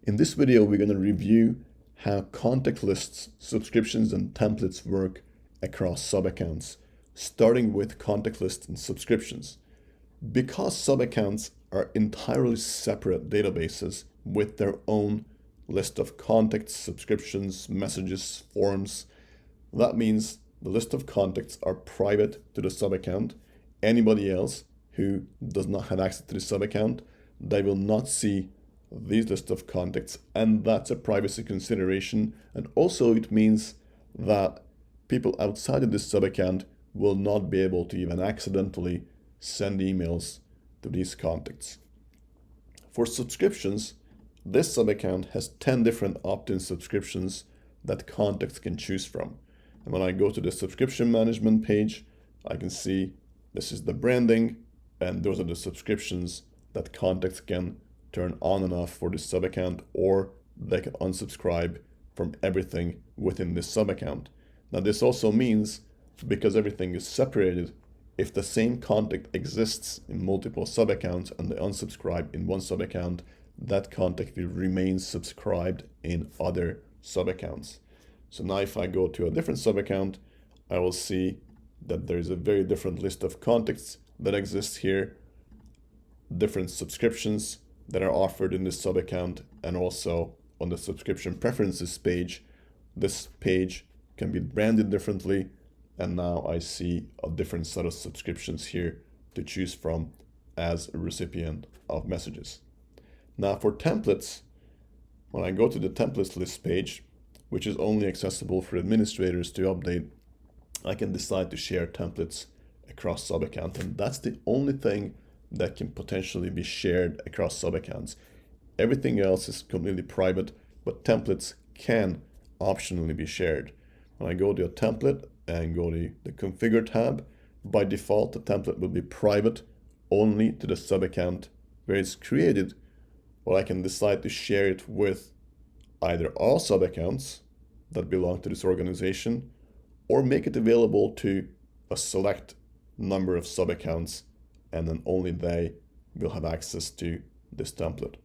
In this video, we're going to review how contact lists, subscriptions, and templates work across sub-accounts, starting with contact lists and subscriptions. Because sub-accounts are entirely separate databases with their own list of contacts, subscriptions, messages, forms, that means the list of contacts are private to the sub-account. Anybody else who does not have access to the sub-account, they will not see these list of contacts, and that's a privacy consideration. And also it means that people outside of this sub-account will not be able to even accidentally send emails to these contacts. For subscriptions, this sub-account has 10 different opt-in subscriptions that contacts can choose from. And when I go to the subscription management page, I can see this is the branding, and those are the subscriptions that contacts can turn on and off for this sub-account, or they can unsubscribe from everything within this sub-account. Now this also means, because everything is separated, if the same contact exists in multiple sub-accounts and they unsubscribe in one sub-account, that contact will remain subscribed in other sub-accounts. So now if I go to a different sub-account, I will see that there is a very different list of contacts that exists here, different subscriptions that are offered in this sub-account, and also on the subscription preferences page, this page can be branded differently, and now I see a different set of subscriptions here to choose from as a recipient of messages. Now for templates, when I go to the templates list page, which is only accessible for administrators to update, I can decide to share templates across sub-accounts, and that's the only thing that can potentially be shared across sub-accounts. Everything else is completely private, but templates can optionally be shared. When I go to a template and go to the configure tab, by default the template will be private only to the sub-account where it's created, or I can decide to share it with either all sub-accounts that belong to this organization, or make it available to a select number of sub-accounts, and then only they will have access to this template.